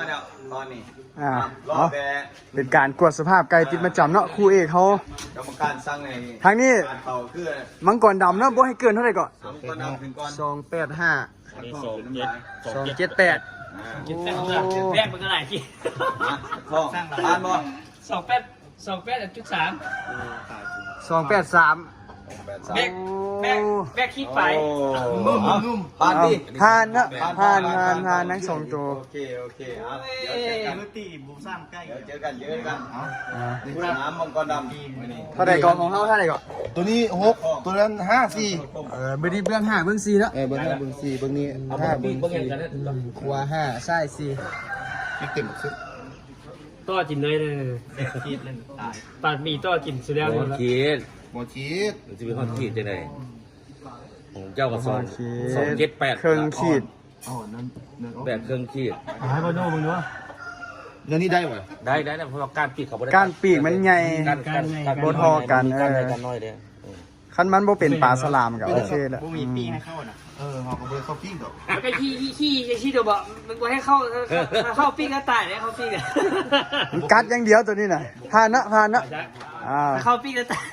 มาแล้วตอนนี้รอ เนาะ แต่ เป็นการกวดสภาพไก่ติดประจำเนาะครูเอกเขา กรรมการสั่งใน ทางนี้ การเขาคือ มังกรดำเนาะบ่ให้เกินเท่าไหร่ก่อน สองก้อนน้ำถึงก้อน 285 278 แรกมันก็หลายที่ ท้องทานบ่ 283 283 แบกขี้ไป นุ่มทานดิ ทานเนาะทานทั้งสองตัว โอเคเดี๋ยวเจอกันตีบูซ้ำใกล้เดี๋ยวเจอกันน้ำมังกรดำนี่ เท่าไหร่ก่อนของเฮาเท่าไหร่ก่อน ตัวนี้6ตัวนั้น5 4 มื้อนี้เบื้อง5เบื้อง4เนาะ เบิ่ง5เบิ่ง4เบิ่งนี้5เบิ่ง4 ขวา5ซ้าย4 อีกเต็มสุด ต่อกินเลยคิดเล่นตายปาดมีต่อกินสุดแล้ว หมดขีด บ่ชีด มันจะมีฮอตขีดจังไดของเจ้าก็278 เครื่องขีด อ๋อนั่น แบบเครื่องขีด ให้บอลโน่มึงดู เรื่องนี้ได้บ่ ได้นะเพราะว่าการปีกเขาบ่ได้ การปีกมันใหญ่ บ่ทอกัน การใหญ่กันน้อยเด้อ คันมันบ่เป็นปลาสลามก็โอเคแล้ว บ่มีปีให้เข้าน่ะเฮาก็บ่เข้าปิ้งดอก มันก็ขี้เดี๋ยวบอกมึงว่าให้เข้าปิ้งก็ตายเลยเข้าปิ้งเนี่ย กัดอย่างเดียวตัวนี้น่ะผ่านเนาะ เข้าปิ้งก็ตาย